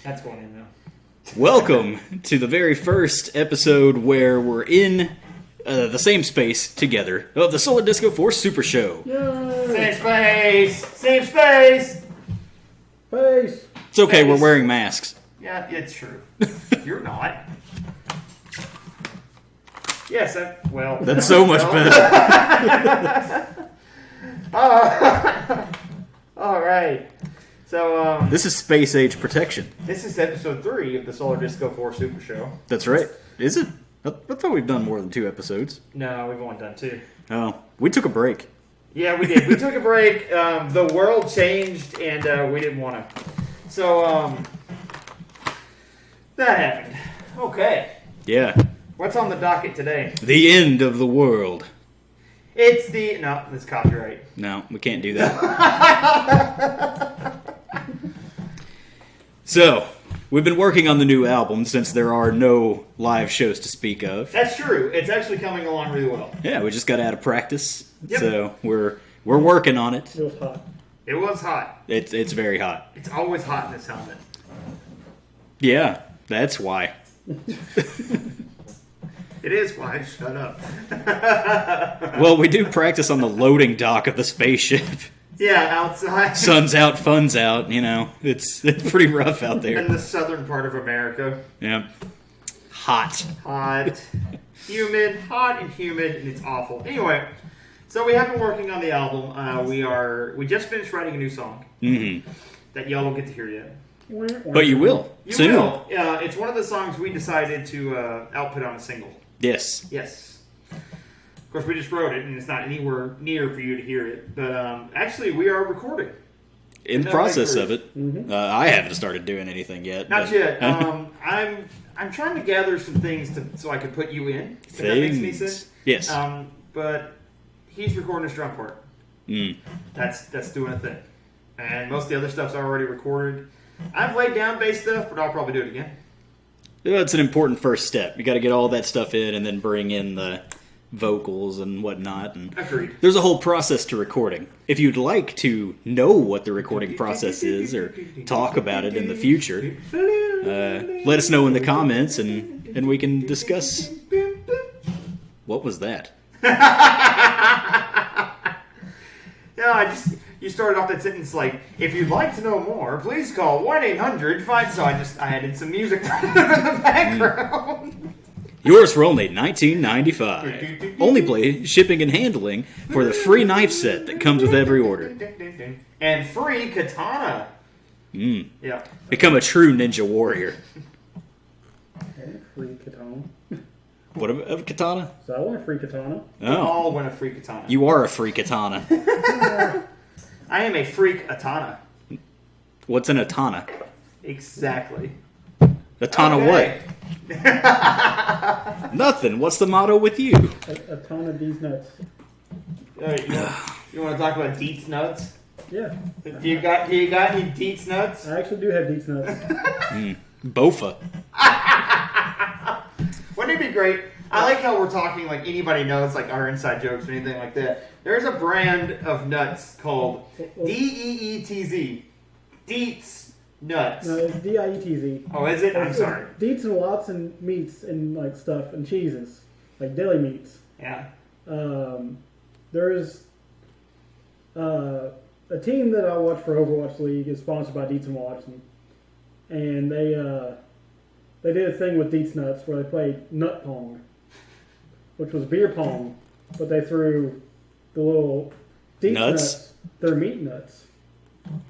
That's going in now. Welcome to the very first episode where we're in the same space together of the Solar Disco Force Super Show. Same space! Same space! Face. It's okay, Space. we're wearing masks. Yeah, it's true. You're not. Yes, well... That's so much better. Alright. So, This is space age protection. this is episode 3 of the Solar Disco 4 Super Show. That's right. Is it? I thought we've done more than 2 episodes. No, we've only done 2. Oh, we took a break. Yeah, we did. We took a break. The world changed, and we didn't want to. So, that happened. Okay. Yeah. What's on the docket today? The end of the world. It's the... No, it's copyright. No, we can't do that. So, we've been working on the new album since there are no live shows to speak of. That's true. It's actually coming along really well. Yeah, we just got out of practice. Yep. So, we're working on it. It was hot. It was hot. It's very hot. It's always hot in this helmet. Yeah, that's why. It is why. Shut up. Well, we do practice on the loading dock of the spaceship. Yeah, outside. Sun's out, fun's out, you know. It's pretty rough out In there. the southern part of America. Yeah. Hot. Hot. Humid. Hot and humid, and it's awful. Anyway, so we have been working on the album. We just finished writing a new song Mm-hmm. that y'all don't get to hear yet. But you will. You soon. will. It's one of the songs we decided to output on a single. Yes. Yes. Of course, we just wrote it, and it's not anywhere near for you to hear it. But actually, we are recording. In the No, process like of it. I haven't started doing anything yet. Not but- yet. I'm trying to gather some things so I can put you in. If that makes any sense. Yes. But he's recording his drum part. Mm. That's doing a thing. And most of the other stuff's already recorded. I've laid down bass stuff, but I'll probably do it again. It's an important first step. You got to get all that stuff in and then bring in the vocals and whatnot. And Agreed. there's a whole process to recording. If you'd like to know what the recording process is or talk about it in the future, let us know in the comments and we can discuss. What was that? Yeah, you started off that sentence like, if you'd like to know more, please call 1-800-FIND. So I added some music in the background. Yours for only $19.95. Only play shipping and handling for the free knife set that comes with every order. And free katana. Mm. Yeah. Become a true ninja warrior. Free katana. What a katana? So I want a free katana. Oh, All want a free katana. you are a free katana. I am a freak atana. What's an atana? Exactly. Atana Okay. what? Nothing. What's the motto with you? A ton of these nuts. You want to talk about Deets nuts? Yeah. Do you got any Deets nuts? I actually do have these nuts. Bofa. Wouldn't it be great? I like how we're talking like anybody knows like our inside jokes or anything like that. There's a brand of nuts called DEETZ. Deets nuts. No, it's DIETZ. Oh, is it? I'm It's sorry. Deets and Watson meats and like stuff and cheeses, like deli meats. Yeah. There's a team that I watch for Overwatch League is sponsored by Deets and Watson, and they did a thing with Deets nuts where they played nut pong, which was beer pong, but they threw the little Deets Nuts? They're meat nuts.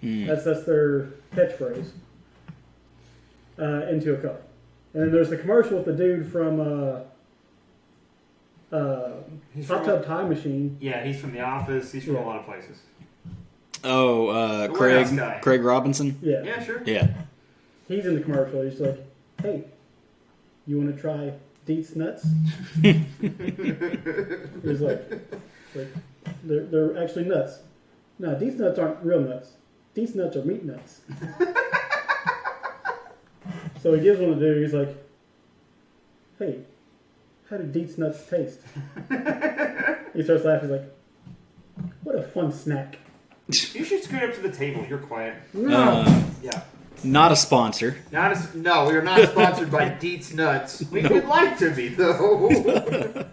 That's their catchphrase. Into a cup, and then there's the commercial with the dude from He's Hot from- Tub Time Machine. Yeah, he's from The Office. He's from Yeah. a lot of places. Oh, The warehouse Craig. guy. Craig Robinson. Yeah. Yeah, sure. Yeah. He's in the commercial. He's like, "Hey, you want to try Deets nuts?" He's like they're actually nuts. No, Deets nuts aren't real nuts. Deets nuts are meat nuts. So he gives one to dude. He's like, "Hey, how do Deets nuts taste?" He starts laughing. He's like, "What a fun snack." You should scoot up to the table. You're quiet. No. Yeah. Not a sponsor. No, we are not sponsored by Deets Nuts. We would like to be, though.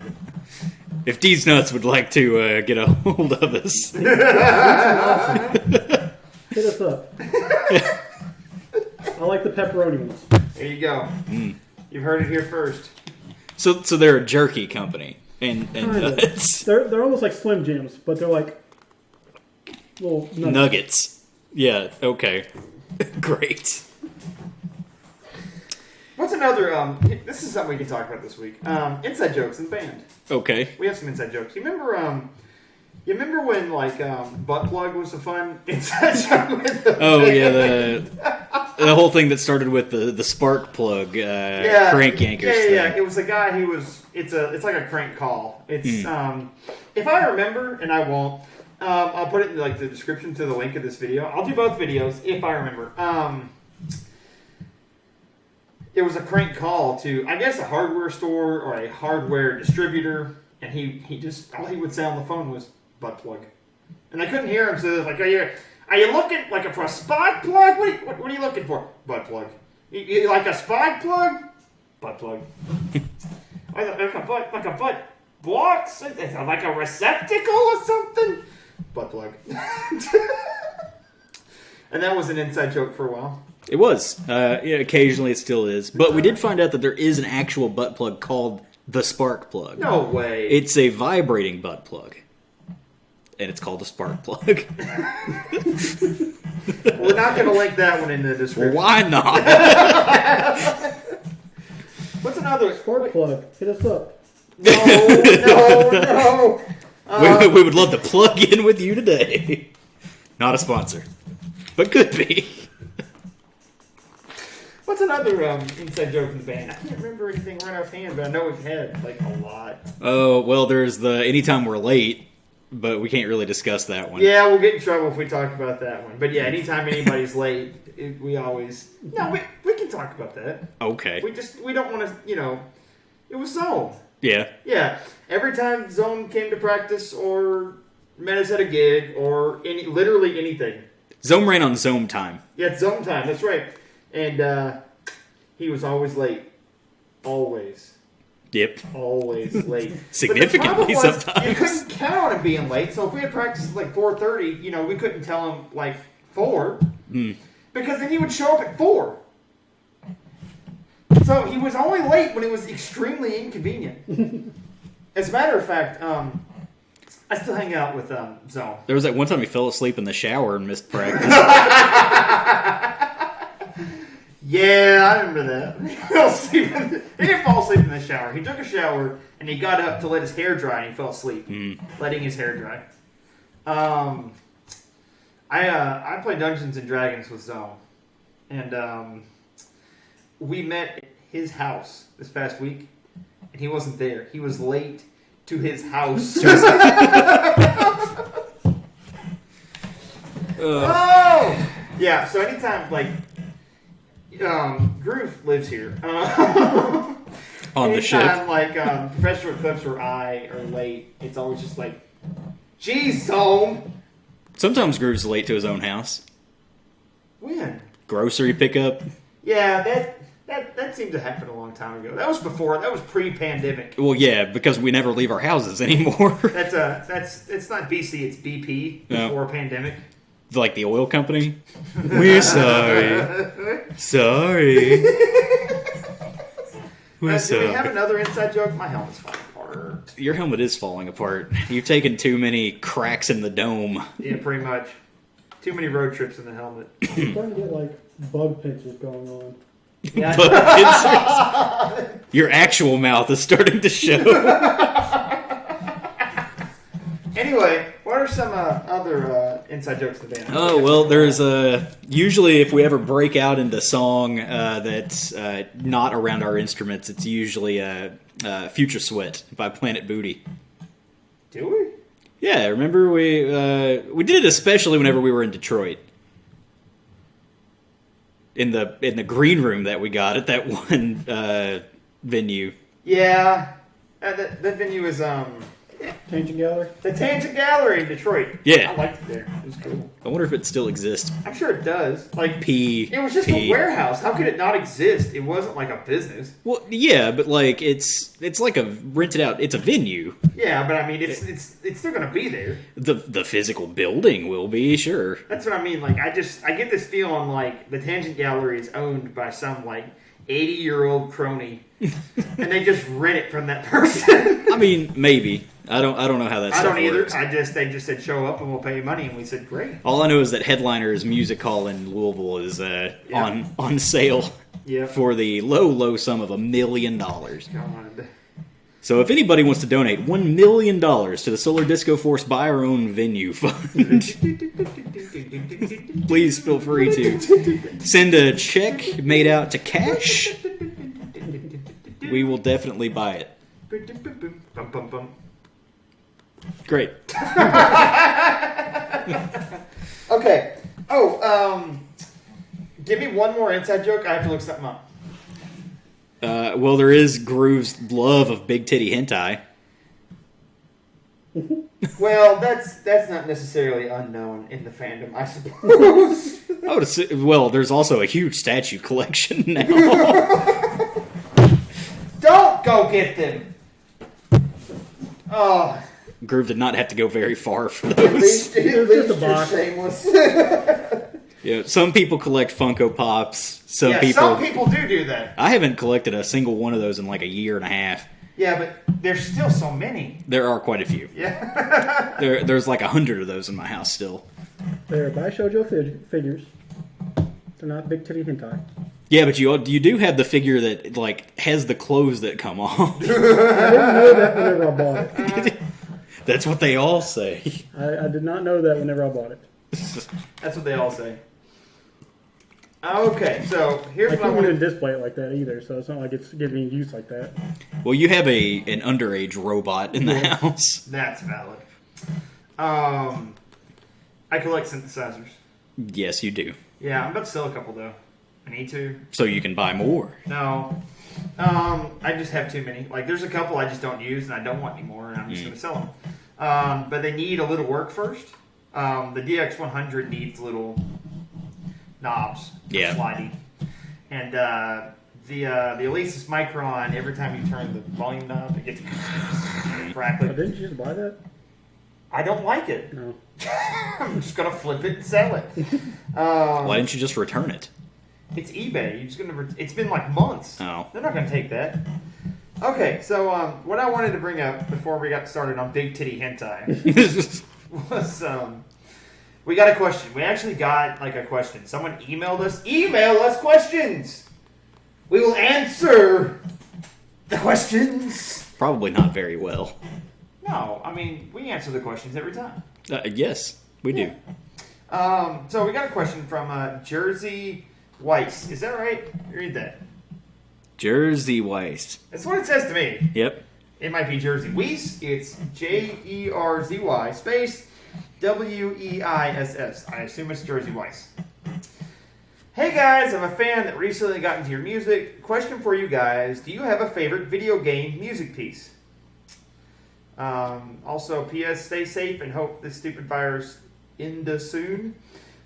If Deeds Nuts would like to get a hold of us. Hit us up. I like the pepperoni ones. There you go. You've heard it here first. So they're a jerky company. And Kinda. nuts. They're almost like Slim Jims, but they're like little Nuggets. Yeah, okay. Great. What's another, this is something we can talk about this week. Inside jokes in the band. Okay. We have some inside jokes. You remember when, like, Butt Plug was a fun inside joke with the Oh, band? yeah, the whole thing that started with the spark plug crank yankers thing. Yeah. It was a guy who was, it's like a crank call. It's, if I remember, and I won't, I'll put it in, like, the description to the link of this video. I'll do both videos if I remember. It was a crank call to, I guess, a hardware store or a hardware distributor, and he just, all he would say on the phone was butt plug, and I couldn't hear him. So it was like, are you looking like for a spark plug? What are you looking for? Butt plug. You like a spark plug? Butt plug. like a butt box? Like a receptacle or something? Butt plug. And that was an inside joke for a while. It was. Yeah, occasionally it still is. But we did find out that there is an actual butt plug called the spark plug. No way. It's a vibrating butt plug. And it's called a spark plug. We're not going to link that one in the description. Why not? What's another? Spark plug. Hit us up. No. We would love to plug in with you today. Not a sponsor. But could be. What's another inside joke in the band? I can't remember anything right offhand, but I know we've had like a lot. Oh, well, there's the anytime we're late, but we can't really discuss that one. Yeah, we'll get in trouble if we talk about that one. But yeah, anytime anybody's late, we always... No, we can talk about that. Okay. We don't want to, it was Zone. Yeah. Yeah. Every time Zone came to practice or met us at a gig or literally anything. Zome ran on Zome time. Yeah, it's Zone time, that's right. And he was always late. Always. Yep. Always late. Significantly But the problem was, sometimes. you couldn't count on him being late, so if we had practice at like 4:30, we couldn't tell him like 4. Because then he would show up at 4. So he was only late when it was extremely inconvenient. As a matter of fact, I still hang out with Zone. There was that one time he fell asleep in the shower and missed practice. Yeah, I remember that. He didn't fall asleep in the shower. He took a shower and he got up to let his hair dry and he fell asleep, letting his hair dry. I play Dungeons and Dragons with Zone, and we met at his house this past week, and he wasn't there. He was late to his house. Oh! Yeah, so anytime, like, Groove lives here. On the ship. Anytime, like, Professional Eclipse or I are late, it's always just like, geez, Zone! Sometimes Groove's late to his own house. When? Grocery pickup. Yeah, that seemed to happen a long time ago. That was pre-pandemic. Well, yeah, because we never leave our houses anymore. It's not BC, it's BP, before pandemic. Like the oil company. We're sorry. Sorry. We're Do sorry. we have another inside joke? My helmet's falling apart. Your helmet is falling apart. You've taken too many cracks in the dome. Yeah, pretty much. Too many road trips in the helmet. I'm starting to get like bug pinches going on. Yeah. But pincers. Your actual mouth is starting to show. Anyway, what are some other inside jokes in the band? Oh, well, there's usually if we ever break out into song that's not around our instruments, it's usually Future Sweat by Planet Booty. Do we? Yeah, remember we did it especially whenever we were in Detroit. In the green room that we got at that one venue. Yeah. That venue is Tangent Gallery? the Tangent Gallery in Detroit. Yeah. I liked it there. It was cool. I wonder if it still exists. I'm sure it does. Like, P. it was just a warehouse. How could it not exist? It wasn't like a business. Well, yeah, but like it's like a rented out. It's a venue. Yeah, but I mean, it's still gonna be there. The physical building will be, sure. That's what I mean. Like, I get this feeling like the Tangent Gallery is owned by some like 80-year-old crony, and they just rent it from that person. I mean, maybe. I don't know how that. I stuff don't either. works. They just said show up and we'll pay you money, and we said great. All I know is that Headliner's Music Hall in Louisville is on sale Yeah. for the low sum of $1 million. God. So if anybody wants to donate $1 million to the Solar Disco Force Buy Our Own Venue Fund, please feel free to send a check made out to cash. We will definitely buy it. Bum, bum, bum. Great. Okay. Oh, give me one more inside joke. I have to look something up. Well, there is Groove's love of big titty hentai. Well, that's not necessarily unknown in the fandom, I suppose. Well, there's also a huge statue collection now. Don't go get them. Oh, Groove did not have to go very far for at those. least It's just a you're box. shameless. Yeah, some people collect Funko Pops. Some Yeah, people. some people do that. I haven't collected a single one of those in like a year and a half. Yeah, but there's still so many. There are quite a few. Yeah. There's like 100 of those in my house still. They're by shoujo figures. They're not big titty hentai. Yeah, but you do have the figure that like has the clothes that come off. I didn't know that whenever I bought it. That's what they all say. I did not know that whenever I bought it. That's what they all say. Okay, so here's I what I can't want even to... display it like that either, so it's not like it's getting used like that. Well, you have an underage robot in the house. That's valid. I collect synthesizers. Yes, you do. Yeah, I'm about to sell a couple, though. I need to. So you can buy more. No. I just have too many. Like, there's a couple I just don't use and I don't want anymore, and I'm just going to sell them. But they need a little work first. The DX100 needs little knobs for Yeah. sliding. And the Alesis Micron, every time you turn the volume knob, it gets Oh, crackling. didn't you just buy that? I don't like it. No. I'm just going to flip it and sell it. Why didn't you just return it? It's eBay. You're just gonna. It's been like months. Oh. They're not gonna take that. Okay, so what I wanted to bring up before we got started on big titty hentai was we got a question. We actually got like a question. Someone emailed us. Email us questions. We will answer the questions. Probably not very well. No, I mean we answer the questions every time. Yes, we do. So we got a question from Jersey Weiss. Is that right? Read that. Jersey Weiss. That's what it says to me. Yep. It might be Jersey Weiss. It's Jerzy space Weiss. I assume it's Jersey Weiss. Hey guys, I'm a fan that recently got into your music. Question for you guys: do you have a favorite video game music piece? Also, P.S. Stay safe and hope this stupid virus ends soon,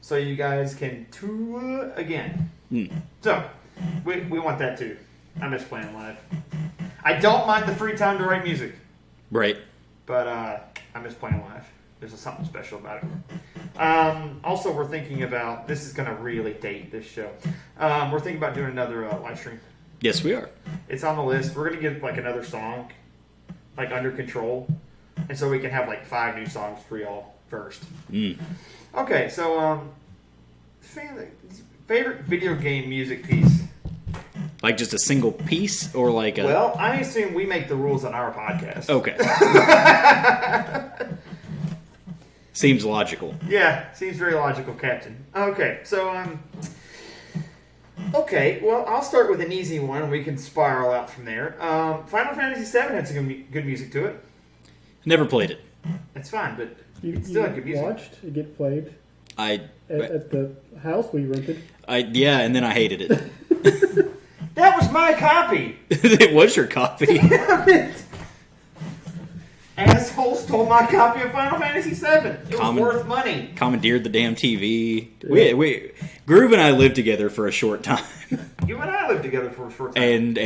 so you guys can tour again. So, we want that too. I miss playing live. I don't mind the free time to write music, Right. but I miss playing live. There's something special about it. Also, we're thinking about, this is going to really date this show. We're thinking about doing another live stream. Yes, we are. It's on the list. We're going to get like another song, like under control, and so we can have like 5 new songs for y'all first. Okay, so favorite video game music piece. Like just a single piece or like a... Well, I assume we make the rules on our podcast. Okay. Seems logical. Yeah, seems very logical, Captain. Okay, so okay, well, I'll start with an easy one, and we can spiral out from there. Final Fantasy VII had some good music to it. Never played it. It's fine, but You, it still had good music. watched it get played I at the house we rented. yeah, and then I hated it. That was my copy. It was your copy. Asshole stole my copy of Final Fantasy VII. It was Common- worth money. Commandeered the damn TV. We Groove and I lived together for a short time, You and I lived together for a short time. and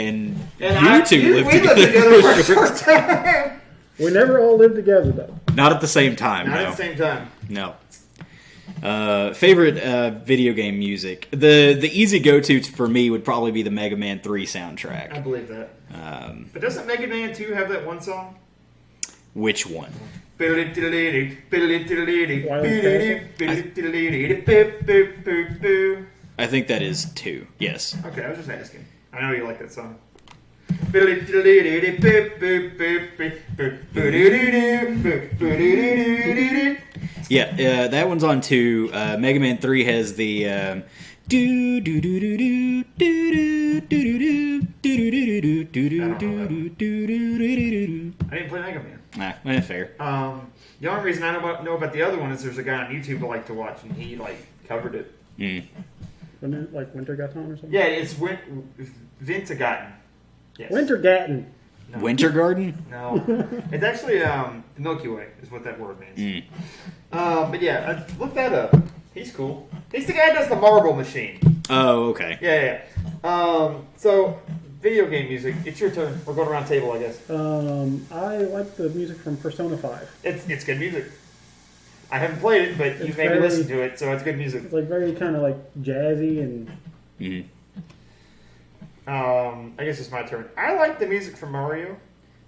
you I- two lived we together, for a short time. We never all lived together though. Not at the same time. Not no. at the same time. No. Favorite video game music. The easy go-to for me would probably be the Mega Man 3 I soundtrack. believe that. But doesn't Mega Man 2 have that one song? Which one? Wild I think that is 2. Yes. Okay, I was just asking. I know you like that song. Yeah, that one's on 2. Mega Man 3 has the do do do do do do do do do do do do. I didn't play Mega Man. Nah, fair. The only reason I know about the other one is there's a guy on YouTube I like to watch, and he covered it. Wasn't it like Wintergatten or something? Yeah, it's Vintegatten. Yes. Wintergatten. No. Winter Garden? No, it's actually the Milky Way is what that word means. But yeah, look that up. He's cool. He's the guy that does the marble machine. Oh, okay. Yeah. So video game music. It's your turn. We're going around table, I guess. I like the music from Persona 5. It's good music. I haven't played it, but you've It's made me very- listen to it, so it's good music. It's like very kind of like jazzy and I guess it's my turn. I like the music from Mario,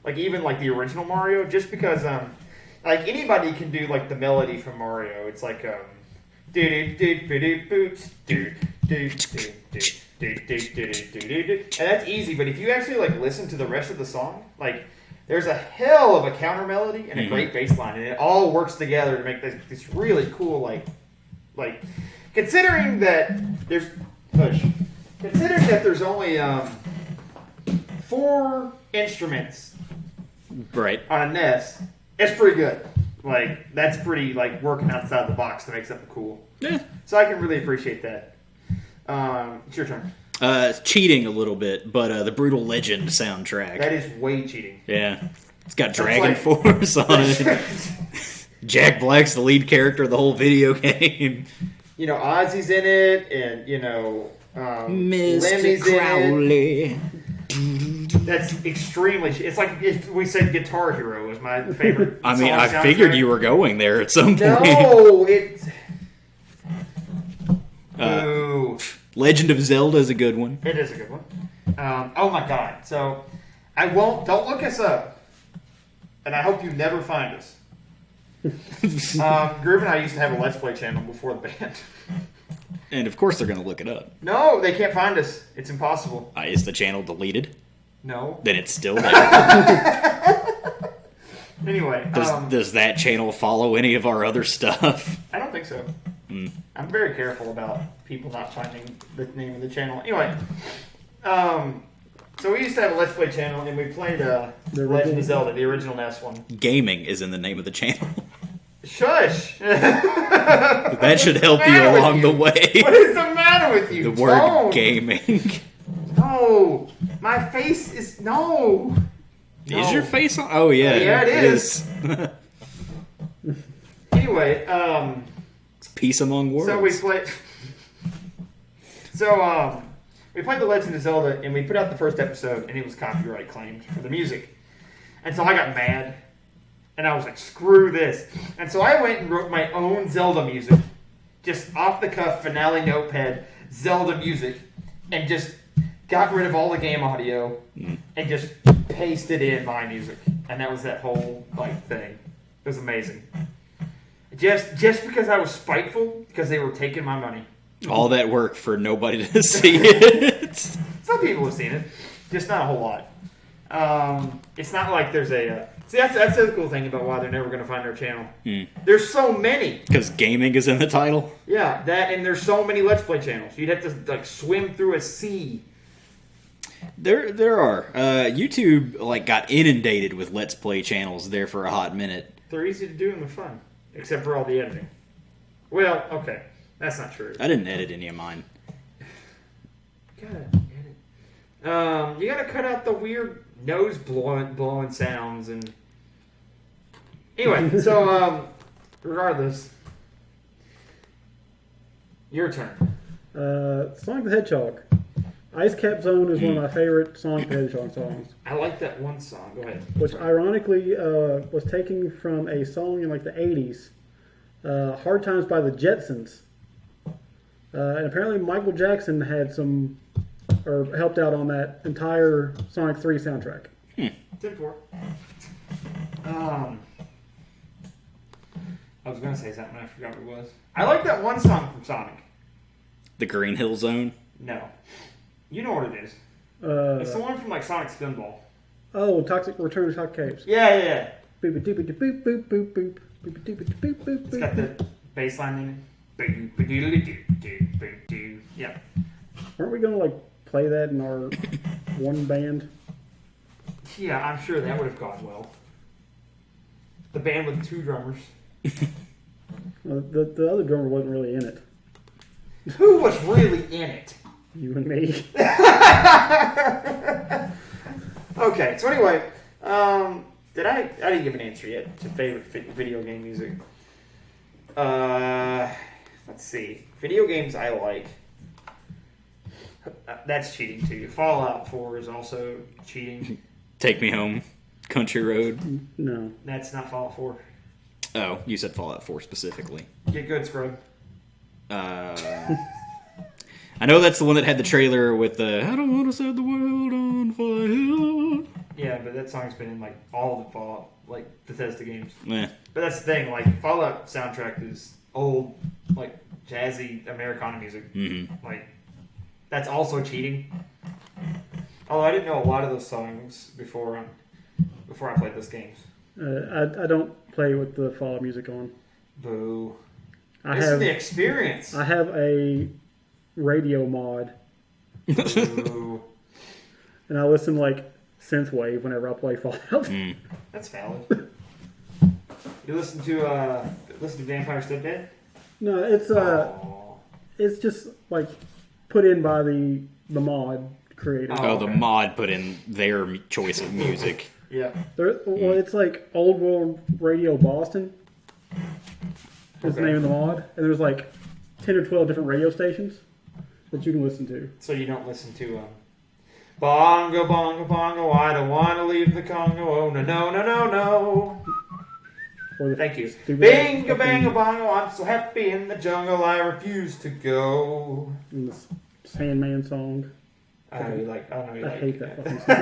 like even like the original Mario, just because like anybody can do like the melody from Mario. It's like and that's easy. But if you actually like listen to the rest of the song, like there's a hell of a counter melody and a great bass line, and it all works together to make this really cool like considering that there's Considering that there's only 4 instruments Right. on a NES, it's pretty good. Like that's pretty like working outside the box to make something cool. Yeah. So I can really appreciate that. It's your turn. Cheating a little bit, but the Brutal Legend soundtrack. That is way cheating. Yeah. It's got That's Dragon like- Force on it. Jack Black's the lead character of the whole video game. You know, Ozzy's in it, and you know, Mr. Lemmy's in it. Crowley. That's extremely. It's like if we said Guitar Hero was my favorite. I mean, song I figured soundtrack. you were going there at some point. No, it's. Uh, Ooh. Legend of Zelda is a good one. It is a good one. Oh my god. So, don't look us up. And I hope you never find us. Groove and I used to have a Let's Play channel before the band. And of course they're going to look it up. No, they can't find us. It's impossible. Is the channel deleted? No. Then it's still there. Anyway, Does that channel follow any of our other stuff? I don't think so. I'm very careful about people not finding the name of the channel. Anyway, so we used to have a Let's Play channel, and we played Legend of Zelda, the original NES one. Gaming is in the name of the channel. Shush! That should help you matter with along you? the way. What is the matter with you? The word Don't. gaming. No, my face is no. Is your face on? Oh, yeah. Yeah, it is. is. Anyway, It's peace among worlds. so we played. We played The Legend of Zelda, and we put out the first episode, and it was copyright claimed for the music. And so I got mad, and I was like, "Screw this!" And so I went and wrote my own Zelda music, just off the cuff, finale notepad, Zelda music, and just got rid of all the game audio, and just pasted in my music, and that was that whole thing. It was amazing. Just because I was spiteful, because they were taking my money. All that work for nobody to see it. Some people have seen it, just not a whole lot. It's not like there's a. See, that's the cool thing about why they're never going to find our channel. There's so many. Because gaming is in the title. Yeah, that and there's so many Let's Play channels. You'd have to swim through a sea. There are. YouTube got inundated with Let's Play channels there for a hot minute. They're easy to do and they're fun, except for all the editing. Well, okay, that's not true. I didn't edit any of mine. You gotta edit. You gotta cut out the weird nose blowing sounds and Anyway, so regardless, your turn. Sonic the Hedgehog. Ice Cap Zone is one of my favorite Sonic the Hedgehog songs, I like that one song. Go ahead. which ironically was taken from a song in like the 80s, Hard Times by the Jetsons. And apparently Michael Jackson had some, or helped out on that entire Sonic 3 soundtrack. 10-4. I was going to say something, I forgot what it was. I like that one song from Sonic. The Green Hill Zone. No. You know what it is. It's the one from like Sonic Spinball. Toxic Return to Toxic Capes. Yeah. Boop boop boop boop boop boop boop boop boop boop boop. It's got the bass line in it. Yeah. Aren't we gonna like play that in our one band? Yeah, I'm sure that would have gone well. The band with 2 drummers. The other drummer wasn't really in it. Who was really in it? You and me. Okay, so anyway, I didn't give an answer yet to favorite video game music. Let's see. Video games I like. That's cheating too. Fallout 4 is also cheating. Take Me Home, Country Road. No. That's not Fallout 4. Oh, you said Fallout 4 specifically. Get good, Scrub. I know that's the one that had the trailer with the I don't want to set the world on fire. Yeah, but that song's been in like all of the Fallout, like Bethesda games. Eh. But that's the thing, like Fallout soundtrack is old, like jazzy Americana music. Mm-hmm. Like that's also cheating. Although I didn't know a lot of those songs before I played those games. I don't play with the Fallout music on. Boo! I This have is the experience. I have a radio mod, Boo! and I listen like synthwave whenever I play Fallout. That's valid. You listen to Vampire Stepdad? No, Aw. it's just like put in by the mod creator. Oh, the okay. mod put in their choice of music. Yeah. Well, it's like Old World Radio Boston. Is the Okay. name of the mod, and there's like 10 or 12 different radio stations that you can listen to. So you don't listen to Bongo, bongo, bongo, I don't want to leave the Congo. Oh, no, no, no, no, no. Or the Thank you. stupid Bingo, fucking- bango, bongo, I'm so happy in the jungle, I refuse to go. and the Sandman song. I know you like I hate that that. fucking song.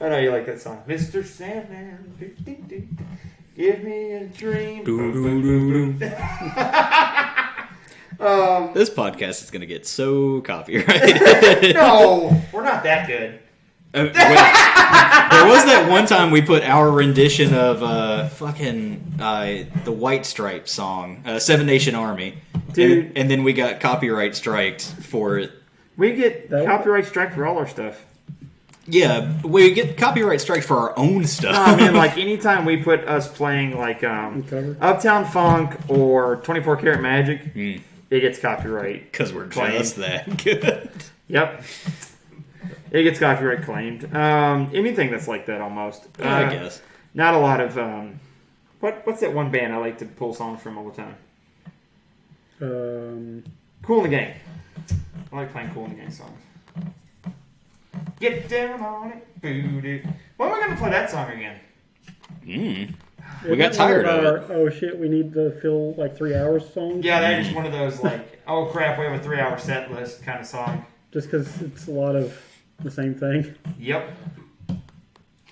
I know you like that song. Mr. Sandman, do, do, do, do, give me a dream. Doo-doo-doo-doo. This podcast is going to get so copyrighted. No, we're not that good. There was that one time we put our rendition of the White Stripes song, Seven Nation Army, Dude. and then we got copyright striked for it. We get That- copyright strike for all our stuff. Yeah, we get copyright strikes for our own stuff. I mean, like anytime we put us playing like Cover. Uptown Funk or 24 Karat Magic, it gets copyright. Because we're claimed. just that good. Yep. It gets copyright claimed. Anything that's like that almost. I guess. Not a lot of. What's that one band I like to pull songs from all the time? Cool in the Gang. I like playing Cool in the Gang songs. Get down on it, booty. When are we going to play that song again? We got tired of it. Oh shit, we need to fill like 3 hours song. Yeah, that is one of those like, oh crap, we have a 3-hour set list kind of song. Just because it's a lot of the same thing. Yep.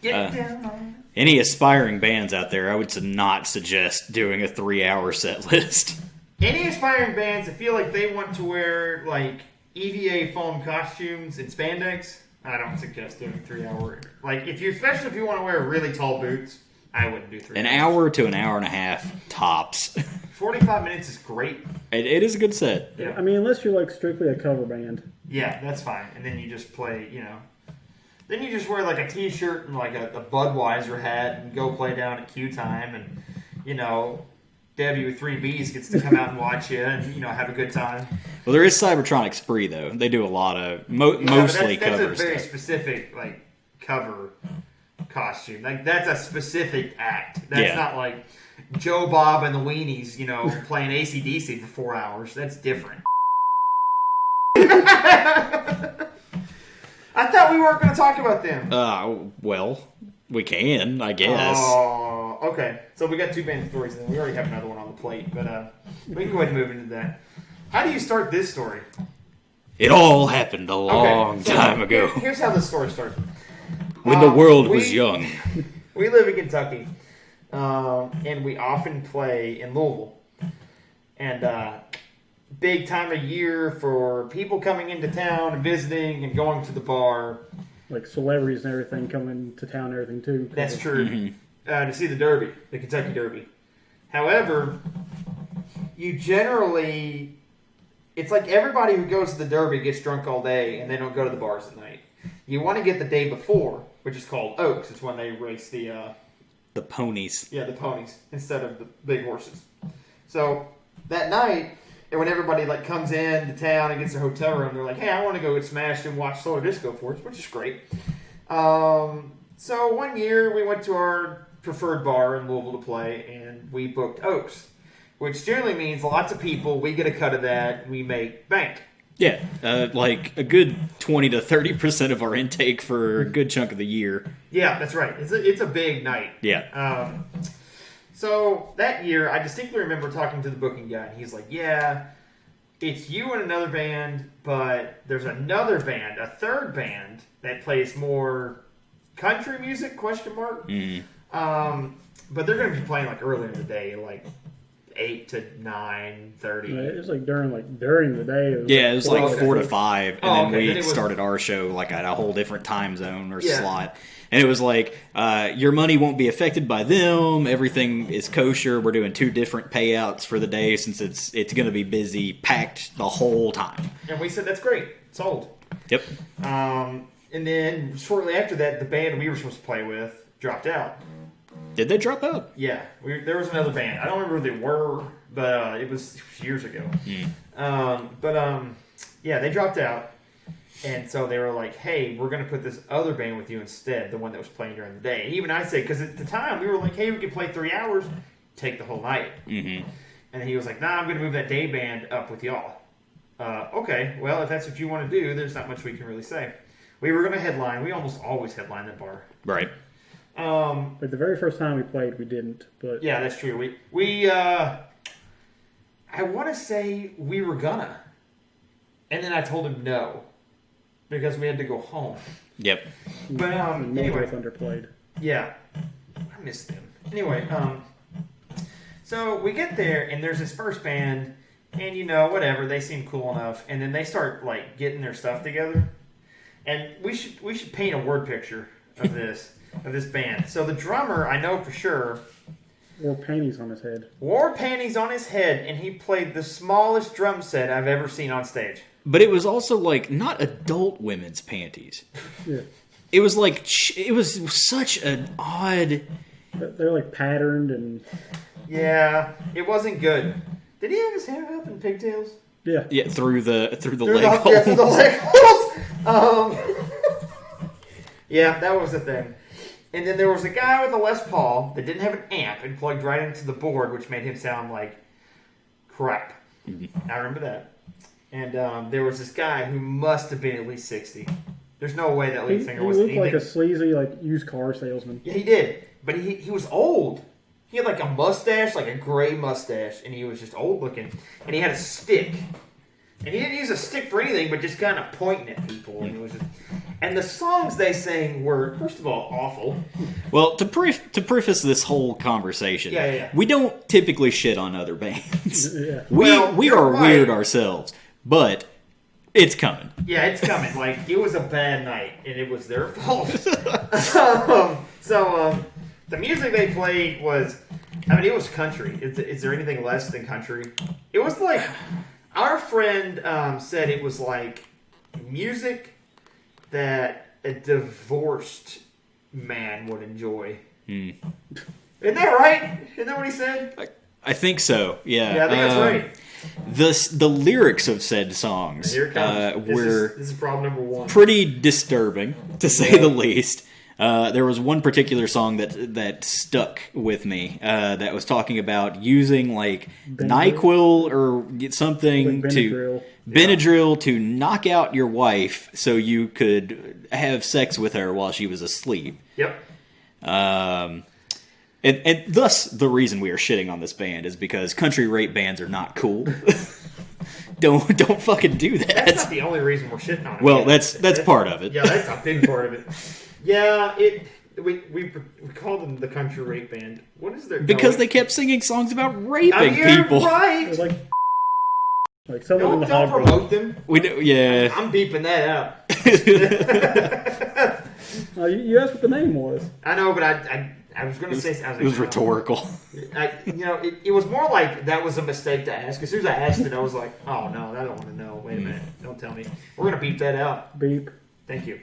Get down on it. Any aspiring bands out there, I would not suggest doing a 3-hour set list. Any aspiring bands that feel like they want to wear like EVA foam costumes and spandex, I don't suggest doing 3-hour. Like especially if you want to wear really tall boots, I wouldn't do 3 An hours. hour to an hour and a half, tops. 45 minutes is great. It is a good set. Yeah. I mean, unless you're like strictly a cover band. Yeah, that's fine. And then you just play, then you just wear like a t-shirt and like a Budweiser hat and go play down at Q Time and, Debbie with 3 Bs gets to come out and watch you and, have a good time. Well, there is Cybertronic Spree, though. They do a lot of, Yeah, but mostly that's cover a very stuff. specific, like, cover costume. Like that's a specific act. That's Yeah. not like Joe Bob and the Weenies, playing AC/DC for 4 hours. That's different. I thought we weren't going to talk about them. Well, we can, I guess. Oh, okay. So we got 2 band stories, and we already have another one on the plate, but we can go ahead and move into that. How do you start this story? It all happened a long so time ago, Here's how the story starts. when the world was young. We live in Kentucky, and we often play in Louisville. And big time of year for people coming into town and visiting and going to the bar. Like celebrities and everything coming to town and everything too. That's true. To see the Derby, the Kentucky Derby. However, you generally, it's like everybody who goes to the Derby gets drunk all day and they don't go to the bars at night. You want to get the day before, which is called Oaks. It's when they race the ponies. Yeah, the ponies instead of the big horses. So that night, and when everybody comes into town and gets their hotel room, they're like, "Hey, I want to go get smashed and watch Solar Disco for us," which is great. So one year we went to our preferred bar in Louisville to play, and we booked Oaks, which generally means lots of people. We get a cut of that. We make bank. Yeah, like a good 20 to 30% of our intake for a good chunk of the year. Yeah, that's right. It's a big night. Yeah. So that year, I distinctly remember talking to the booking guy, and he's like, "Yeah, it's you and another band, but there's another band, a third band that plays more country music?" ? But they're going to be playing earlier in the day, 8 to 9:30. It was during the day. It was like 4 to 5, and then okay. we Then it was- started our show at a whole different time zone or Yeah. slot. And it was your money won't be affected by them. Everything is kosher. We're doing 2 different payouts for the day since it's going to be busy, packed the whole time. And we said, "That's great. Sold." Yep. And then shortly after that, the band we were supposed to play with dropped out. Did they drop out? Yeah, there was another band. I don't remember who they were, but it was years ago. Yeah, they dropped out. And so they were like, "Hey, we're going to put this other band with you instead, the one that was playing during the day." And even I said, because at the time we were like, "Hey, we could play 3 hours, take the whole night." Mm-hmm. And he was like, "Nah, I'm going to move that day band up with y'all." Okay, well, if that's what you want to do, there's not much we can really say. We were going to headline. We almost always headline that bar. Right. But the very first time we played, we didn't. But Yeah, that's true. We I want to say we were gonna, and then I told him no because we had to go home. Yep. But Mojo anyway, Thunder played. yeah, I missed them. Anyway, so we get there and there's this first band, and whatever, they seem cool enough, and then they start getting their stuff together, and we should paint a word picture of this. Of this band. So the drummer, I know for sure, Wore panties on his head. wore panties on his head, and he played the smallest drum set I've ever seen on stage. But it was also not adult women's panties. Yeah. It was it was such an odd. They're patterned and Yeah, it wasn't good. Did he have his hair up in pigtails? Yeah, through the Through leg the, hole. yeah, through the leg holes. Yeah, that was the thing. And then there was a guy with a Les Paul that didn't have an amp and plugged right into the board, which made him sound like crap. I remember that. And there was this guy who must have been at least 60. There's no way that lead he singer was looked like anything. a sleazy used car salesman. Yeah, he did. But he was old. He had a mustache, a gray mustache, and he was just old looking. And he had a stick. And he didn't use a stick for anything, but just kind of pointing at people. And it was just, and the songs they sang were, first of all, awful. Well, to preface this whole conversation, Yeah. we don't typically shit on other bands. Yeah. We you're are right. weird ourselves, but it's coming. Yeah, it's coming. It was a bad night, and it was their fault. The music they played was, it was country. Is there anything less than country? It was our friend said it was music that a divorced man would enjoy. Isn't that right? Isn't that what he said? I think so. Yeah. Yeah, I think that's right. The lyrics of said songs Here it comes. were This is problem number 1. pretty disturbing, to say the least. There was one particular song that stuck with me that was talking about using like NyQuil or something Like to Benadryl. to knock out your wife so you could have sex with her while she was asleep. Yep. And thus the reason we are shitting on this band is because country rape bands are not cool. Don't fucking do That's that. not the only reason we're shitting on it. Well, Yeah. that's part of it. Yeah, that's a big part of it. Yeah, we call them the country rape band. What is their Because they kept singing songs about raping you're people. right. It's like someone in the Don't hog promote them. We do, yeah. I'm beeping that out. You asked what the name was. I know, but I was going to say. I was It was like, rhetorical. It was more like that was a mistake to ask. As soon as I asked it, I was like, "Oh no, I don't want to know." Wait a minute, don't tell me. We're gonna beep that out. Beep. Thank you.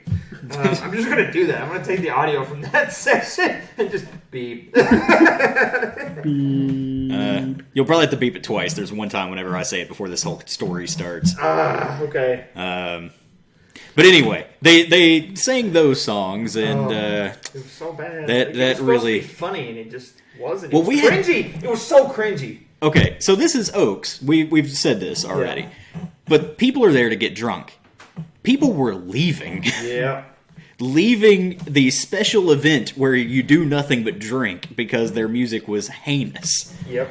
I'm just gonna do that. I'm gonna take the audio from that section and just beep. Beep. You'll probably have to beep it twice. There's one time whenever I say it before this whole story starts. Okay. But anyway, they sang those songs, and It was so bad. that it was supposed really- to be funny, and it just wasn't. Well, It was we had- cringy. It was so cringy. okay. So this is Oaks. We've said this already, but people are there to get drunk. People were leaving. Yeah. Leaving the special event where you do nothing but drink because their music was heinous. Yep.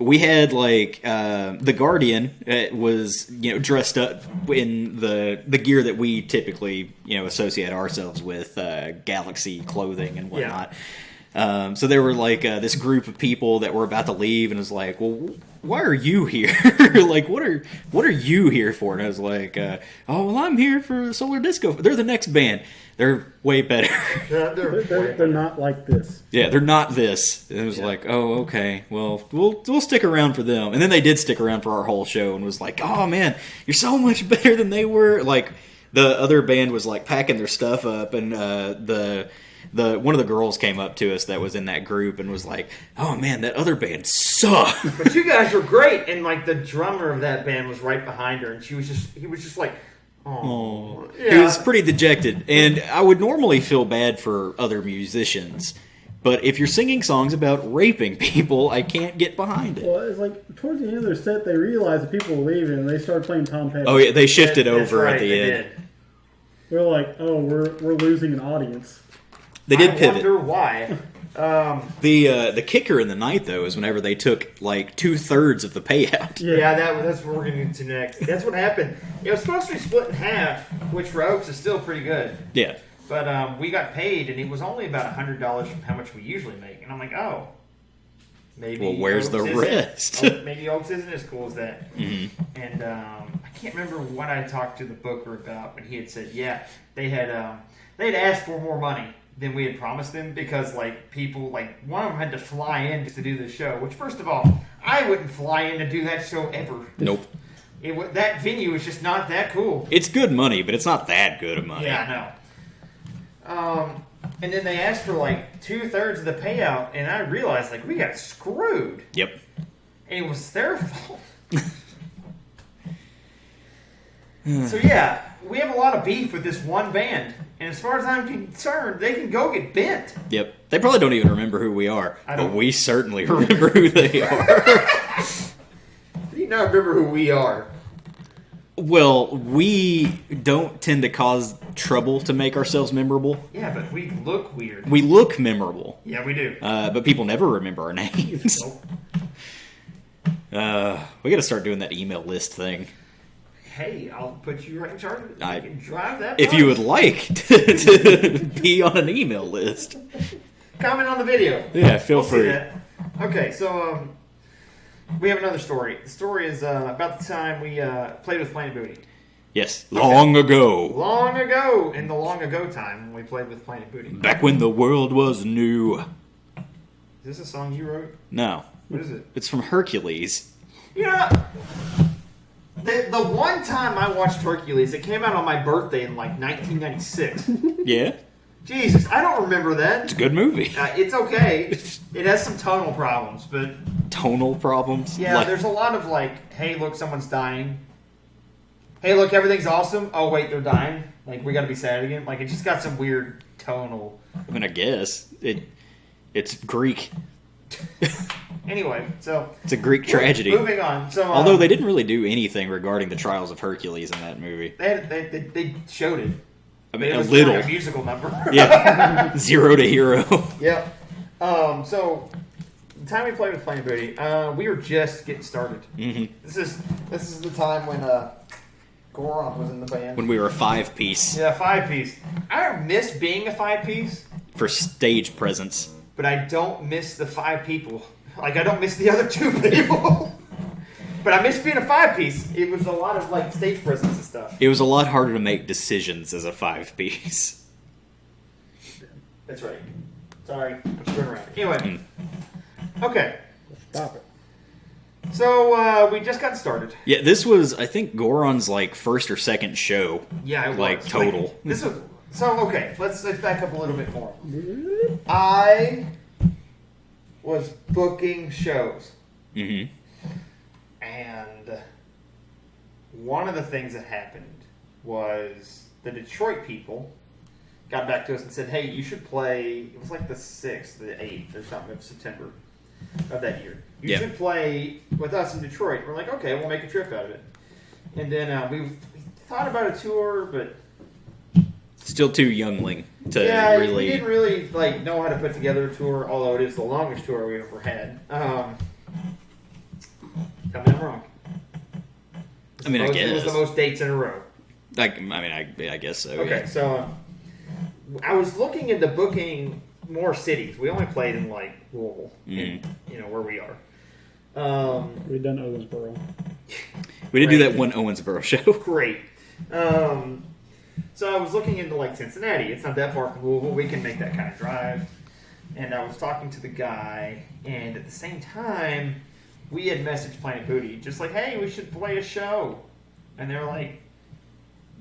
We had like the Guardian was dressed up in the gear that we typically associate ourselves with, Galaxy clothing and whatnot. So there were like this group of people that were about to leave, and it was like, well, why are you here? Like, what are you here for? And I was like, oh, well, I'm here for Solar Disco. They're the next band. They're way better. They're not like this. Yeah, they're not this. And it was like, oh, okay, well, we'll stick around for them. And then they did stick around for our whole show and was like, oh man, you're so much better than they were. Like the other band was like packing their stuff up, and the one of the girls came up to us that was in that group and was like, oh man, that other band sucked. But you guys were great, and like the drummer of that band was right behind her, and he was just like, oh, He was pretty dejected, and I would normally feel bad for other musicians, but if you're singing songs about raping people, I can't get behind it. Well, it's like towards the end of their set, they realized that people were leaving, and they started playing Tom Petty. Oh yeah, they shifted That's over right, at the they end. did. They're like, oh, we're losing an audience. They did I pivot. wonder why. The kicker in the night though is whenever they took like 2/3 of the payout. Yeah, that's what we're going to get to next. That's what happened. It was supposed to be split in half, which for Oaks is still pretty good. Yeah. But we got paid, and it was only about $100 from how much we usually make. And I'm like, oh, maybe. Well, where's the Oaks isn't- rest? Maybe Oaks isn't as cool as that. Mm-hmm. And I can't remember what I talked to the booker about, but he had said, yeah, they had asked for more money than we had promised them because like people like one of them had to fly in just to do the show. Which first of all, I wouldn't fly in to do that show ever. Nope. That venue is just not that cool. It's good money, but it's not that good of money. Yeah, I know. And then they asked for like 2/3 of the payout, and I realized like we got screwed, Yep. and it was their fault. So yeah, we have a lot of beef with this one band, and as far as I'm concerned, they can go get bent. Yep. They probably don't even remember who we are, I but don't. we certainly remember who they are. You not remember who we are? Well, we don't tend to cause trouble to make ourselves memorable. Yeah, but we look weird. We look memorable, Yeah, we do. but people never remember our names. Nope. We got to start doing that email list thing. Hey, I'll put you right in charge of it. I- You can drive that. If bus. you would like to be on an email list, comment on the video. yeah, feel We'll see free. that. Okay, so we have another story. The story is about the time we played with Planet Booty. Yes, long ago, Long ago, in the long ago time when we played with Planet Booty. back when the world was new. Is this a song you wrote? No, What is it? it's from Hercules. You know, the one time I watched Hercules, it came out on my birthday in like 1996. Yeah, Jesus, I don't remember that. it's a good movie. It's okay. It has some tonal problems, but Tonal problems. yeah, Like- there's a lot of like, hey, look, someone's dying. Hey, look, everything's awesome. Oh, wait, they're dying. Like, we gotta be sad again. Like, it just got some weird tonal. I mean, I guess it's Greek. Anyway, so It's a Greek tragedy. Moving on. So Although they didn't really do anything regarding the trials of Hercules in that movie. they showed it. I mean, It a was little. like a musical number. Yeah. 0 to hero. Yep. So the time we played with Planet Booty, we were just getting started. Hmm. This is the time when Goron was in the band. When we were a 5-piece Yeah, 5-piece. I miss being a 5-piece, for stage presence. but I don't miss the 5 people. Like, I don't miss the other 2 people. But I miss being a 5-piece. It was a lot of, like, stage presence and stuff. It was a lot harder to make decisions as a 5-piece. That's right. Sorry, I'm screwing around. Anyway. Okay. Stop it. So, we just got started. Yeah, this was, I think, Goron's, like, first or second show. Yeah, it was. Like, total. This was... So, okay, let's back up a little bit more. I was booking shows. Hmm. And one of the things that happened was the Detroit people got back to us and said, hey, you should play, it was like the 6th, the 8th or something of September of that year. You should play with us in Detroit. We're like, okay, we'll make a trip out of it. And then we thought about a tour, but Still too youngling to we really... didn't really like know how to put together a tour, although it is the longest tour we've ever had. Tell me I'm wrong. I mean, I It was guess. the most dates in a row. I guess so. Okay, Yeah. so I was looking into booking more cities. We only played in like Louisville, where we are. We've done Owensboro. We did do Right. that one Owensboro show. Great. So I was looking into like Cincinnati. It's not that far from Louisville. We can make that kind of drive. And I was talking to the guy, and at the same time, we had messaged Planet Booty, just like, hey, we should play a show. And they were like,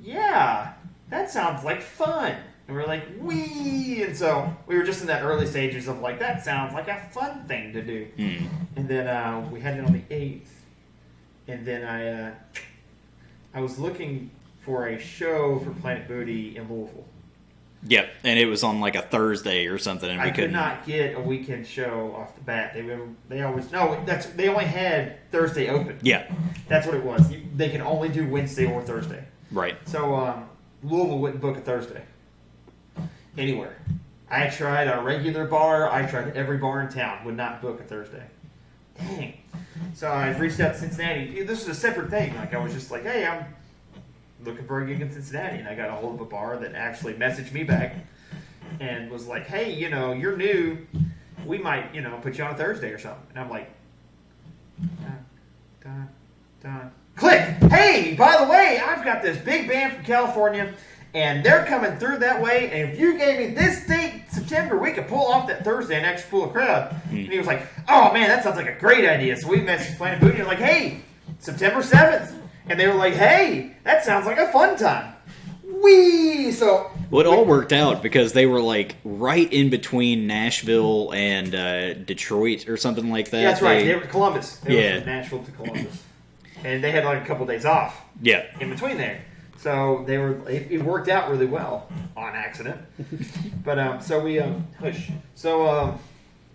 yeah, that sounds like fun. And we're like, wee! And so we were just in that early stages of like, that sounds like a fun thing to do. Mm. And then we had it on the 8th. And then I was looking for a show for Planet Booty in Louisville. Yep, and it was on like a Thursday or something, and I we could couldn't. not get a weekend show off the bat. They only had Thursday open. Yeah, That's what it was. They can only do Wednesday or Thursday. right. So Louisville wouldn't book a Thursday anywhere. I tried a regular bar. I tried every bar in town. Would not book a Thursday. Dang. So I reached out to Cincinnati. This is a separate thing. Like I was just like, hey, I'm looking for a gig in Cincinnati, and I got a hold of a bar that actually messaged me back and was like, hey, you're new. We might, put you on a Thursday or something. And I'm like, done. Click! Hey, by the way, I've got this big band from California, and they're coming through that way, and if you gave me this date, September, we could pull off that Thursday and actually pull a crowd. And he was like, oh, man, that sounds like a great idea. So we messaged Planet Booty, and like, hey, September 7th. And they were like, hey, that sounds like a fun time. So... Well, it all worked out because they were like right in between Nashville and Detroit or something like that. Yeah, that's right. They were Columbus. They Yeah. were from Nashville to Columbus. And they had like a couple days off Yeah. in between there. So it worked out really well on accident. But so we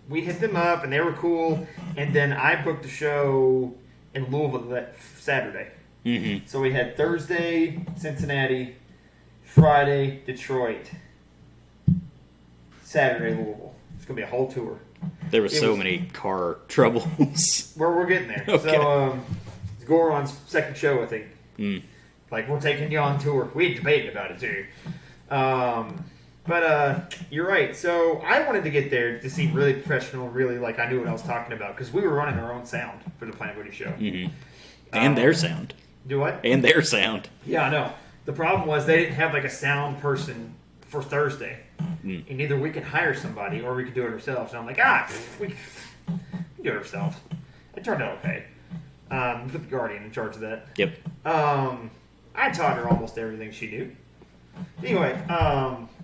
we hit them up and they were cool. And then I booked a show in Louisville that Saturday. Mm-hmm. So we had Thursday, Cincinnati, Friday, Detroit, Saturday, Louisville. It's gonna be a whole tour. There was so many car troubles. We're getting there. Okay. So it's Goron's second show, I think. Mm. Like we're taking you on tour. We debated about it too. But you're right. So I wanted to get there to seem really professional, really like I knew what I was talking about because we were running our own sound for the Planet Booty show. Mm-hmm. And their sound. Do what? And their sound. Yeah, I know. The problem was they didn't have like a sound person for Thursday. Mm. And either we could hire somebody or we could do it ourselves. And I'm like, we can do it ourselves. It turned out okay. Put the Guardian in charge of that. Yep. I taught her almost everything she knew. Anyway,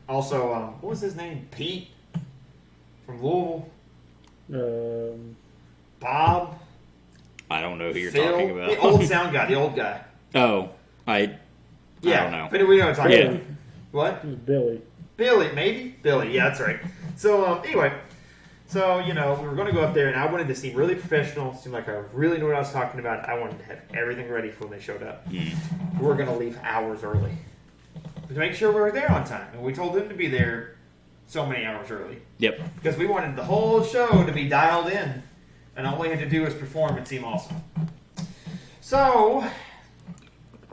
also, what was his name? Pete from Louisville? Bob? I don't know who you're Phil? talking about. The old sound guy, the old guy. Oh, I don't know. But we know what I'm talking Yeah. about. What? It was Billy. Billy, maybe? Billy, yeah, that's right. So, anyway. So, we were going to go up there, and I wanted to seem really professional, seem like I really knew what I was talking about. I wanted to have everything ready for when they showed up. We were going to leave hours early to make sure we were there on time. And we told them to be there so many hours early. Yep. Because we wanted the whole show to be dialed in, and all we had to do was perform and seem awesome. So,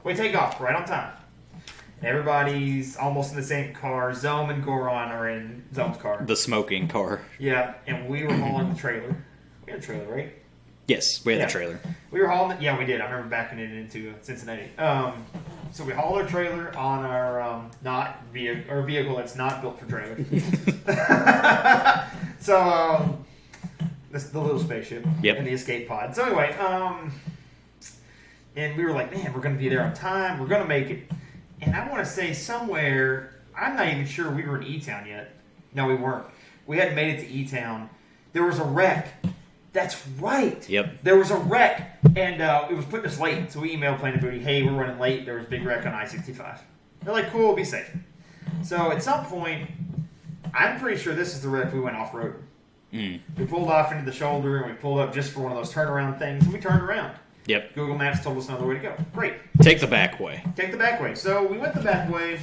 we take off right on time. Everybody's almost in the same car. Zome and Goron are in Zome's car. The smoking car. Yeah, and we were hauling the trailer. We had a trailer, right? Yes, we had Yeah. the trailer. We were hauling it. Yeah, we did. I remember backing it into Cincinnati. So we hauled our trailer on our vehicle that's not built for trailers. So this the little spaceship Yep. and the escape pod. So anyway, and we were like, man, we're going to be there on time. We're going to make it. And I want to say somewhere, I'm not even sure we were in E-Town yet. No, we weren't. We hadn't made it to E-Town. There was a wreck. That's right. Yep. There was a wreck, and it was putting us late. So we emailed Planet Booty, hey, we're running late. There was a big wreck on I-65. They're like, cool, be safe. So at some point, I'm pretty sure this is the wreck we went off-road. We pulled off into the shoulder, and we pulled up just for one of those turnaround things, and we turned around. Yep. Google Maps told us another way to go. Great. Take the back way. Take the back way. So we went the back way. And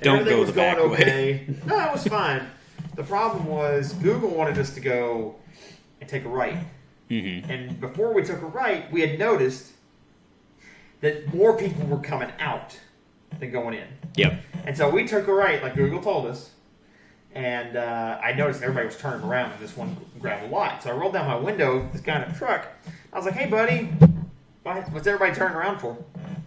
Don't everything go was the back going way. okay. No, it was fine. The problem was Google wanted us to go and take a right. Mm-hmm. And before we took a right, we had noticed that more people were coming out than going in. Yep. And so we took a right, like Google told us. And I noticed everybody was turning around in this one gravel lot. So I rolled down my window, this guy in a truck. I was like, hey, buddy, what's everybody turning around for?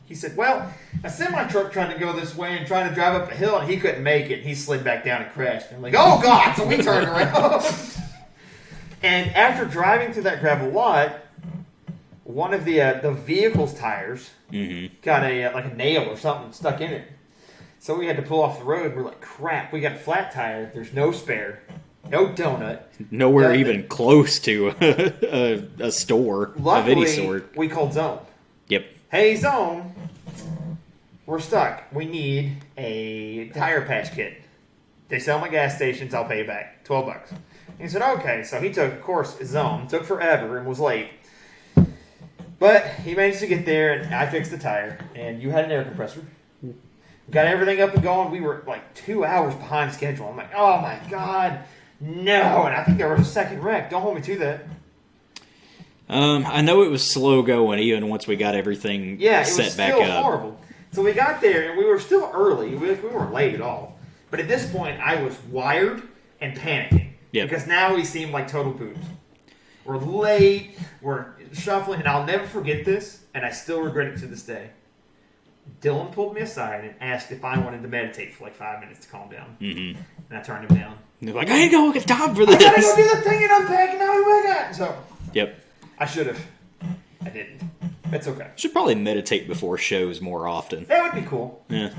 He said, well, a semi-truck tried to go this way and trying to drive up a hill, and he couldn't make it. He slid back down and crashed. And I'm like, oh, God, so we turned around. And after driving through that gravel lot, one of the vehicle's tires got a nail or something stuck in it. So we had to pull off the road. We're like, crap, we got a flat tire. There's no spare. No donut. Nowhere Nothing. even close to a store Luckily, of any sort. we called Zone. Yep. Hey, Zone, we're stuck. We need a tire patch kit. They sell them at gas stations. I'll pay you back. $12. He said, okay. So he took, of course, Zone. Took forever and was late. But he managed to get there, and I fixed the tire. And you had an air compressor. Got everything up and going. We were like 2 hours behind schedule. I'm like, oh, my God. No, and I think there was a second wreck. Don't hold me to that. I know it was slow going even once we got everything Yeah, it set was back still up. horrible. So we got there, and we were still early. We weren't late at all. But at this point, I was wired and panicking. Yep. Because now we seem like total boobs. We're late, we're shuffling, and I'll never forget this, and I still regret it to this day. Dylan pulled me aside and asked if I wanted to meditate for like 5 minutes to calm down. Mm-hmm. And I turned him down. They're like, I ain't gonna get time for this. I gotta go do the thing and unpack, and now we got. So Yep. I should have. I didn't. It's okay. Should probably meditate before shows more often. That would be cool. Yeah.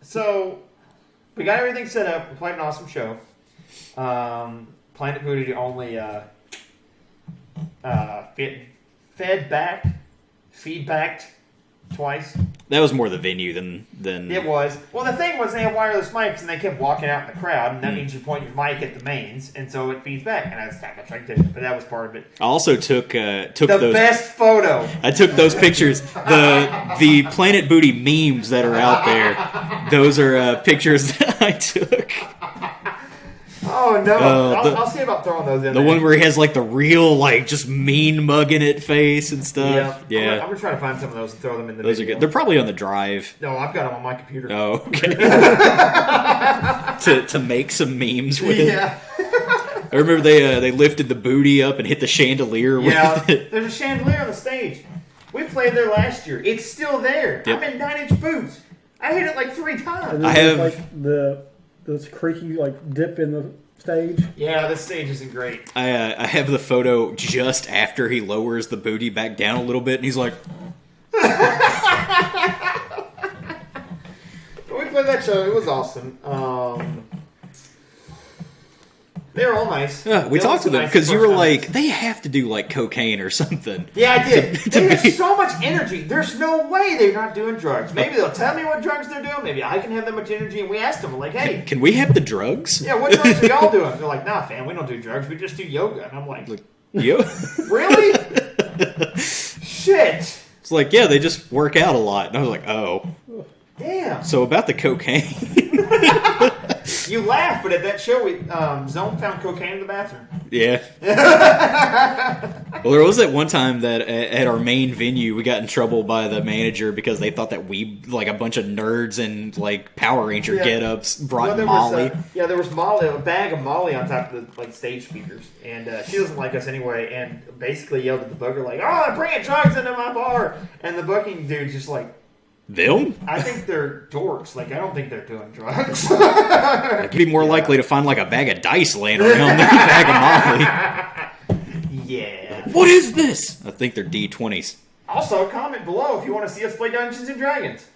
So we got everything set up. We played an awesome show. Planet Booty only feedbacked twice. That was more the venue than It was. Well, the thing was they have wireless mics and they kept walking out in the crowd, and that means you point your mic at the mains, and so it feeds back. And that's not much I did, but that was part of it. I also took The those. best photo. I took those pictures. The Planet Booty memes that are out there. Those are pictures that I took. Oh no! I'll the- see about throwing those in. The there. one where he has like the real like just mean mugging it face and stuff. Yeah. I'm gonna try to find some of those and throw them in the Those are video. good. They're probably on the drive. No, I've got them on my computer. Oh, okay. to make some memes with it. Yeah. I remember they lifted the booty up and hit the chandelier Yeah. with it. There's a chandelier on the stage. We played there last year. It's still there. Yep. I'm in 9-inch boots. I hit it like 3 And times. then I there's, have- like this creaky like dip in the stage. Yeah, this stage isn't great. I have the photo just after he lowers the booty back down a little bit, and he's like, But we played that show. It was awesome. They're all nice. We Dylan's talked to the them nicest because you were person I've like, they have to do like cocaine or something. Yeah, I did. To They have be- so much energy. There's no way they're not doing drugs. Maybe they'll tell me what drugs they're doing. Maybe I can have that much energy. And we asked them, like, hey, Can we have the drugs? yeah, what drugs are y'all doing? They're like, nah, fam, we don't do drugs. We just do yoga. And I'm like, Yo. really? Shit. It's like, yeah, they just work out a lot. And I was like, oh. Damn. So about the cocaine. You laugh, but at that show, we Zone found cocaine in the bathroom. Yeah. Well, there was that one time that at our main venue, we got in trouble by the manager because they thought that we, like a bunch of nerds and like Power Ranger Yeah. get-ups, brought Well, Molly. there was Molly, a bag of Molly on top of the like stage speakers, and she doesn't like us anyway. And basically yelled at the booker like, "Oh, they're bringing drugs into my bar!" And the booking dude's just like, Them? "I think they're dorks. Like, I don't think they're doing drugs." I'd be more likely to find like a bag of dice laying around than a bag of Molly. Yeah. What is this? I think they're D20s. Also, comment below if you want to see us play Dungeons and Dragons.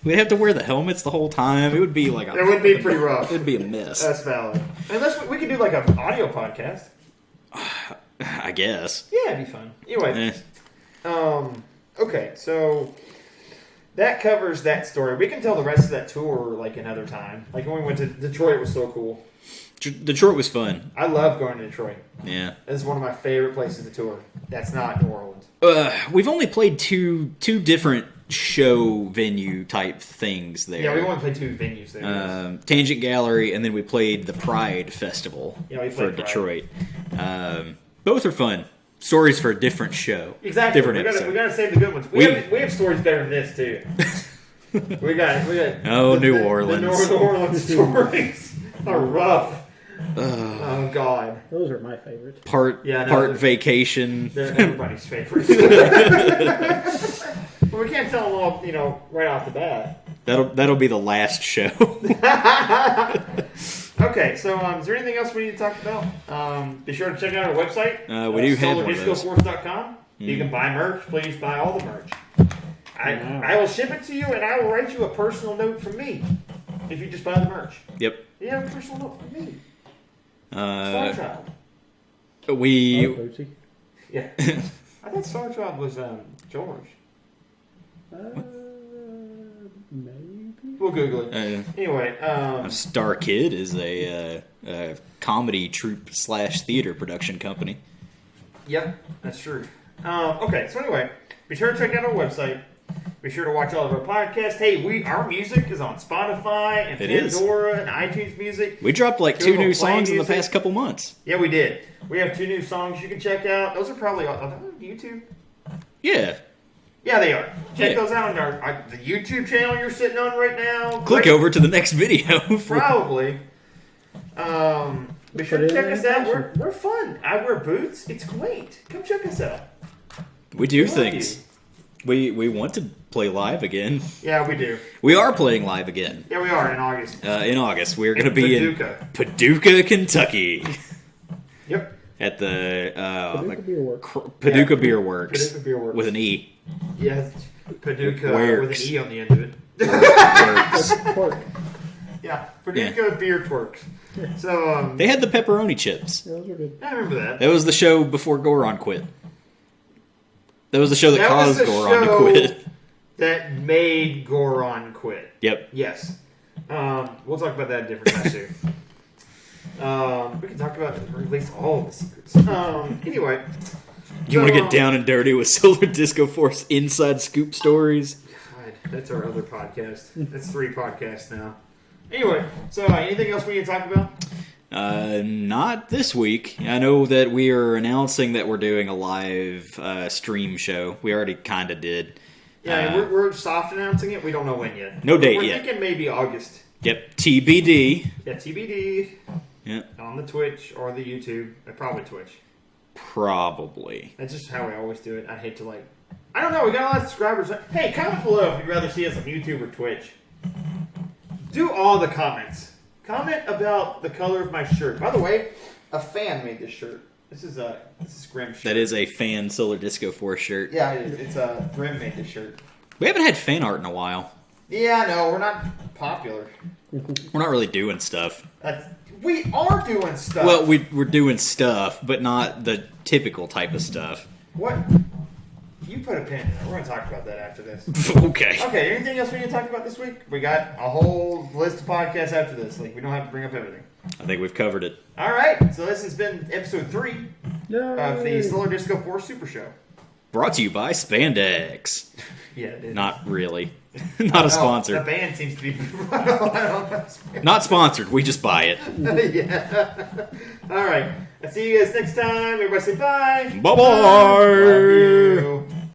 We'd have to wear the helmets the whole time. It would be like It would be pretty rough. It'd be a mess. That's valid. Unless we could do like an audio podcast. I guess. Yeah, it'd be fun. Anyway, Eh. okay, so that covers that story. We can tell the rest of that tour like another time. Like when we went to Detroit, it was so cool. Detroit was fun. I love going to Detroit. Yeah. It's one of my favorite places to tour. That's not New Orleans. We've only played two different show venue type things there. Yeah, we only played 2 venues there. yes. Tangent Gallery, and then we played the Pride Festival Yeah, we for played Pride. Detroit. Both are fun. Stories for a different show. Exactly. Different We episode. gotta save the good ones. We have stories better than this too. we got Oh, New Orleans. The New Orleans stories are rough. Oh God. Those are my favorites. Part they're- vacation. They're everybody's favorite. But we can't tell them all, right off the bat. That'll be the last show. Okay, so is there anything else we need to talk about? Be sure to check out our website. We do have one of those. SolarDiscoForce.com. You can buy merch. Please buy all the merch. I will ship it to you, and I will write you a personal note from me if you just buy the merch. Yep. You have a personal note from me. Star Child. We Lucy. Yeah. I thought Star Child was George. Maybe. We'll Google it. Anyway, Star Kid is a comedy troupe / theater production company. Yep, that's true. Okay, so anyway, be sure to check out our website. Be sure to watch all of our podcasts. Hey, our music is on Spotify and It is. Pandora and iTunes Music. We dropped like 2 Google new Play songs in the Music. past couple months. Yeah, we did. We have 2 new songs you can check out. Those are probably on YouTube. Yeah. Yeah, they are. Check Yeah. those out on the YouTube channel you're sitting on right now. Click Great. over to the next video. Probably. Be sure to Put it check in us the out. description. We're fun. I wear boots. It's great. Come check us out. We do We love things. We want to play live again. Yeah, we do. We are playing live again. Yeah, we are in August. In August. We're going to be Paducah. in Paducah, Kentucky. Yep. At the Paducah Beer Works. Paducah Yeah, Beer Works. Paducah Beer Works. With an E. Yes, Paducah Works. with an E on the end of it. Works. Pork. Yeah, Paducah Beer Twerks. So, They had the pepperoni chips. Those are good. I remember that. That was the show before Goron quit. That was the show that That was caused the Goron to show- quit. That made Goron quit. Yep. Yes. We'll talk about that a different time too. We can talk about or at least all of the secrets. Anyway. You want to get down and dirty with Solar Disco Force inside scoop stories? God, that's our other podcast. That's 3 podcasts now. Anyway, so anything else we need to talk about? Not this week. I know that we are announcing that we're doing a live stream show. We already kind of did. Yeah, we're soft announcing it. We don't know when yet. No date we're yet. Thinking maybe August. Yep, TBD. Yeah, TBD Yeah, on the Twitch or the YouTube. Probably Twitch. probably. That's just how we always do it. I hate to I don't know. We got a lot of subscribers. Hey, comment below if you'd rather see us on YouTube or Twitch. Do all the comments. Comment about the color of my shirt. By the way, a fan made this shirt. This is Grimm's shirt. That is a fan Solar Disco Force shirt. Yeah, it is. It's Grimm made this shirt. We haven't had fan art in a while. Yeah, no, we're not popular. We're not really doing stuff. We are doing stuff. Well, we're doing stuff, but not the typical type of stuff. What? You put a pin in it. We're going to talk about that after this. Okay. Okay, anything else we need to talk about this week? We got a whole list of podcasts after this. Like, we don't have to bring up everything. I think we've covered it. All right, so this has been episode 3 of the Solar Disco 4 Super Show. Brought to you by Spandex. Yeah, it is. Not really. Not a sponsor. The band seems to be... Not sponsored. We just buy it. Yeah. All right. I'll see you guys next time. Everybody say bye. Bye-bye. Love you.